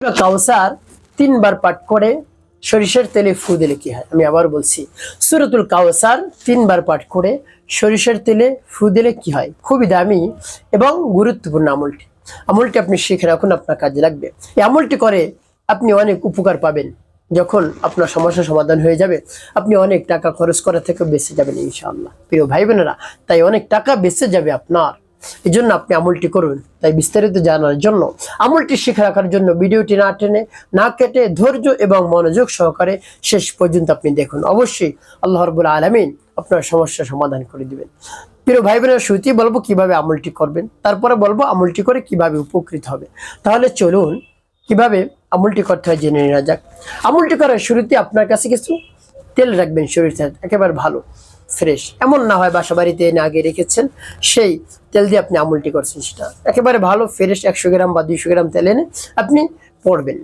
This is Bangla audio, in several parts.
কাউসার 3 বার পাঠ করে সরিষার তেলে ফু দিলে কি হয়? আমি আবার বলছি, সূরাতুল কাউসার 3 বার পাঠ করে সরিষার তেলে ফু দিলে কি হয়? খুবই দামি এবং গুরুত্বপূর্ণ আমলটি আপনি শিখে রাখুন, আপনার কাজে লাগবে। এই আমলটি করে আপনি অনেক উপকার পাবেন। যখন আপনার সমস্যা সমাধান হয়ে যাবে, আপনি অনেক টাকা খরচ করা থেকে বেঁচে যাবেন ইনশাআল্লাহ। প্রিয় ভাই বোনেরা, তাই অনেক টাকা বেঁচে যাবে আপনার। এই জন্য আপনি আমলটি করুন। তাই বিস্তারিত জানার জন্য, আমলটি শিখে রাখার জন্য ভিডিওটি না টেনে না কেটে ধৈর্য এবং মনোযোগ সহকারে শেষ পর্যন্ত আপনি দেখুন। অবশ্যই আল্লাহ রাব্বুল আলামিন আপনার সমস্যা সমাধান করে দিবেন। প্রিয় ভাই বোনেরা, শুরুতেই বলবো কিভাবে আমলটি করবেন, তারপরে বলবো আমলটি করে কিভাবে উপকৃত হবে। তাহলে চলুন কিভাবে আমলটি করতে হয় জেনে নেওয়া যাক। আমলটি করার শুরুতে আপনার কাছে কিছু তেল রাখবেন, সরিষার একেবারে ভালো ফ্রেশ, এমন না হয় বাসা বাড়িতে এনে আগে রেখেছেন সেই তেল দিয়ে আপনি আমলটি করছেন, সেটা একেবারে ভালো ফ্রেশ 100 গ্রাম বা 200 গ্রাম তেল এনে আপনি পড়বেন।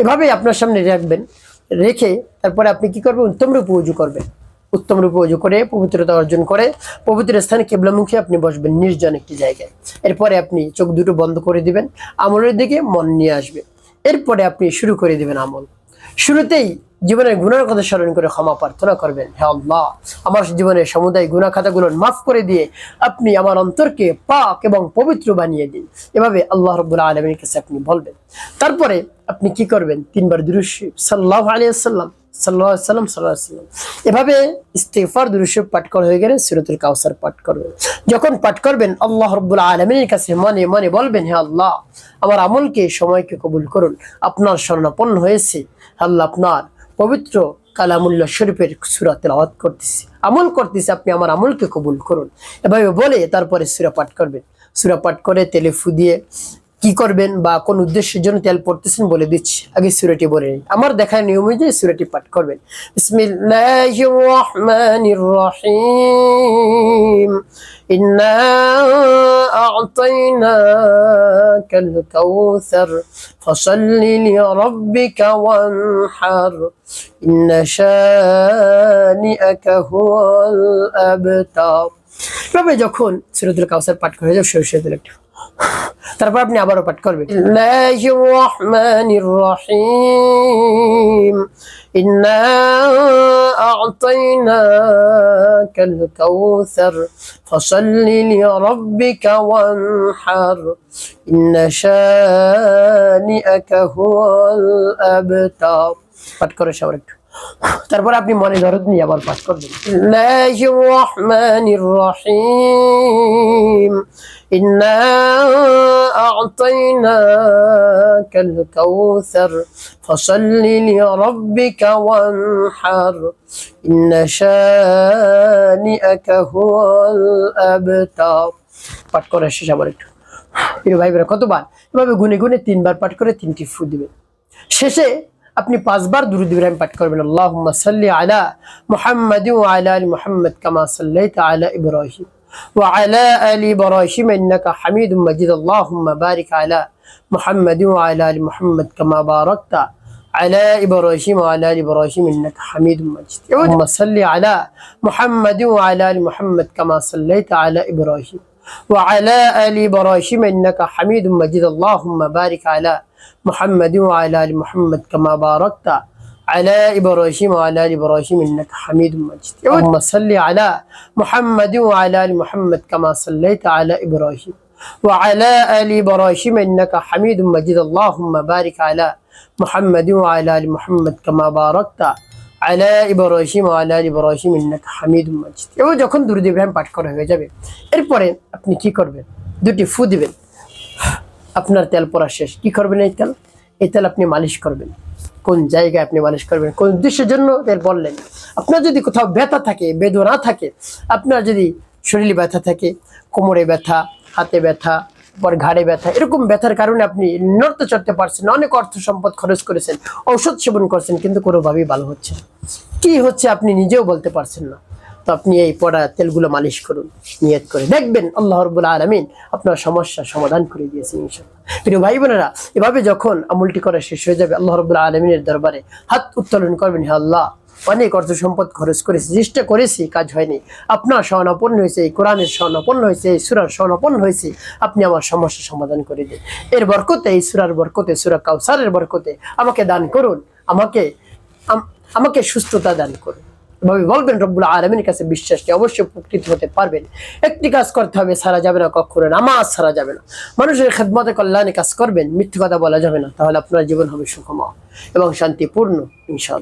এভাবে আপনার সামনে রাখবেন, রেখে তারপরে আপনি কি করবেন, উত্তম রূপে উজু করবেন। উত্তম রূপে উজু করে পবিত্রতা অর্জন করে পবিত্র স্থানে কিবলামুখী আপনি বসবেন নির্জন একটি জায়গায়। এরপরে আপনি চোখ দুটো বন্ধ করে দিবেন, আমলের দিকে মন নিয়ে আসবে। এরপরে আপনি শুরু করে দিবেন আমল। শুরুতেই জীবনের গুনার কথা স্মরণ করে ক্ষমা প্রার্থনা করবেন, হে আল্লাহ, আমার জীবনের সমুদায় গুনাহ খাতাগুলো মাফ করে দিয়ে আপনি আমার অন্তরকে পাক এবং পবিত্র বানিয়ে দিন। এভাবে আল্লাহ রাব্বুল আলামিনের কাছে আপনি বলবেন। তারপরে আপনি কি করবেন, 3 বার দুরূদ শরীফ সাল্লাল্লাহু আলাইহি ওয়াসাল্লাম সাল্লাল্লাহু আলাইহি ওয়াসাল্লাম সাল্লাল্লাহু আলাইহি ওয়াসাল্লাম এভাবে ইস্তিগফার দুরূদ শরীফ পাঠ করা হয়ে গেলে সূরাতুল কাউসার পাঠ করবেন। যখন পাঠ করবেন আল্লাহ রাব্বুল আলামিনের কাছে মনে মনে বলবেন, হে আল্লাহ, আমার আমলকে সময়কে কবুল করুন। আপনার শরণাপন্ন হয়েছে আল্লাহ, আপনার পবিত্র কালামুল্লাহ শরীফের সূরা তেলাওয়াত করতেছি, আমল করতেছি, আপনি আমার আমলকে কবুল করুন। এভাবে বলে তারপরে সূরা পাঠ করবেন। সূরা পাঠ করে তেলে ফু দিয়ে কি করবেন বা কোন উদ্দেশ্যের জন্য তেল পড়তেছেন বলে দিচ্ছি, আগে সূরাটি বলে নিন। আমার দেখার নিয়ম অনুযায়ী সূরাটি পাঠ করবেন। বিসমিল্লাহির রহমানির রহিম, ইন্না আ'তাইনাকাল কাউসার ফাসাল্লি লিরাব্বিকা ওয়ানহার ইন্না শানিআকা হুয়াল আবতার। তবে যখন সূরাতুল কাউসার পাঠ করে যাও সরিষার তেল একটু, তারপর আপনি আবারও পাঠ করবেন, বিসমিল্লাহির রহমানির রহিম, ইন্না আ'তাইনাকাল কাউসার ফাসাল্লি লিরাব্বিকা ওয়ানহার ইন্না শানিআকা হুয়াল আবতার। পাঠ করে সবার একটু, তারপর আপনি মনে দরদ নিয়ে আবার পাঠ করবেন, বিসমিল্লাহির রহমানির রহিম, ইন্না আ'তাইনাকাল কাউসার ফাসাল্লি লিরাব্বিকা ওয়ানহার ইন্না শানিআকা হুয়াল আবতার। পাঠ করে শেষ আবার একটু। প্রিয় ভাই বোনেরা, কতবার এভাবে গুনে গুনে 3 বার পাঠ করে 3টি ফু দিবেন। শেষে আপনি 5 বার দুরূদ ইব্রাহিম পাঠ করবেন, আল্লাহুম্মা সাল্লি আলা মুহাম্মাদিন ওয়া আলা আলি মুহাম্মাদ কামা সাল্লাইতা আলা ইব্রাহিম ওয়া আলা আলি ইব্রাহিম ইন্নাকা হামিদুম মাজিদ। আল্লাহুম্মা বারিক আলা মুহাম্মাদিন ওয়া আলা আলি মুহাম্মাদ কামা বারাকতা আলা ইব্রাহিম ওয়া আলা আলি ইব্রাহিম ইন্নাকা হামিদুম মাজিদ। আল্লাহুম্মা সাল্লি আলা মুহাম্মাদিন ওয়া আলা আলি মুহাম্মাদ কামা সাল্লাইতা আলা ইব্রাহিম ওয়া আলা আলি ইব্রাহিম ইন্নাকা হামিদুম মাজিদ। আল্লাহুম্মা বারিক আলা محمد وعلى آل محمد كما باركت على إبراهيم وعلى آل إبراهيم إنك حميد مجيد. اللهم صل على محمد وعلى آل محمد كما صليت على إبراهيم وعلى آل إبراهيم إنك حميد مجيد. اللهم بارك على محمد وعلى آل محمد كما باركت على إبراهيم وعلى آل إبراهيم إنك حميد مجيد. এবার যখন দুরূদ ইব্রাহিম পাঠ করা হয়ে যাবে, এরপরে আপনি কি করবেন, 2টি ফু দিবেন। আপনার তেল পড়া শেষ, কি করবেন, এই তেল আপনি মালিশ করবেন। কোন জায়গায় আপনি মালিশ করবেন, কোন উদ্দেশ্যের জন্য তেল বললেন। আপনার যদি কোথাও ব্যথা থাকে, বেদনা থাকে, আপনার যদি শরীরে ব্যথা থাকে, কোমরে ব্যথা, হাতে ব্যথা, পর ঘাড়ে ব্যথা, এরকম ব্যথার কারণে আপনি নড়তে চড়তে পারছেন না, অনেক অর্থ সম্পদ খরচ করেছেন, ঔষধ সেবন করছেন, কিন্তু কোনোভাবেই ভালো হচ্ছে না। কি হচ্ছে আপনি নিজেও বলতে পারছেন না। তো আপনি এই পড়া তেলগুলো মালিশ করুন নিয়ত করে, দেখবেন আল্লাহ রাব্বুল আলামিন আপনার সমস্যার সমাধান করে দিয়েছেন ইনশাআল্লাহ। প্রিয় ভাই বোনেরা, এভাবে যখন আমলটি করা শেষ হয়ে যাবে, আল্লাহ রাব্বুল আলামিনের দরবারে হাত উত্তোলন করবেন, হে আল্লাহ, অনেক অর্থ সম্পদ খরচ করেছি, চেষ্টা করেছি, কাজ হয়নি, আপনার শরণাপন্ন হয়েছে, এই কোরআনের শরণাপন্ন হয়েছে, এই সূরার শরণাপন্ন হয়েছে, আপনি আমার সমস্যা সমাধান করে দিন। এর বরকতে, এই সূরার বরকতে, সূরা কাউসারের বরকতে আমাকে দান করুন, আমাকে সুস্থতা দান করুন। এভাবে বলবেন, রব্বুল আলামিনের কাছে বিশ্বাস নিয়ে অবশ্যই উপকৃত হতে পারবেন। একটি কাজ করতে হবে, সারা যাবে না কখনো, নামাজ সারা যাবে না। মানুষের খেদমতে কল্যাণে কাজ করবেন, মিথ্যে কথা বলা যাবে না, তাহলে আপনার জীবন হবে সুখময় এবং শান্তিপূর্ণ ইনশাআল্লাহ।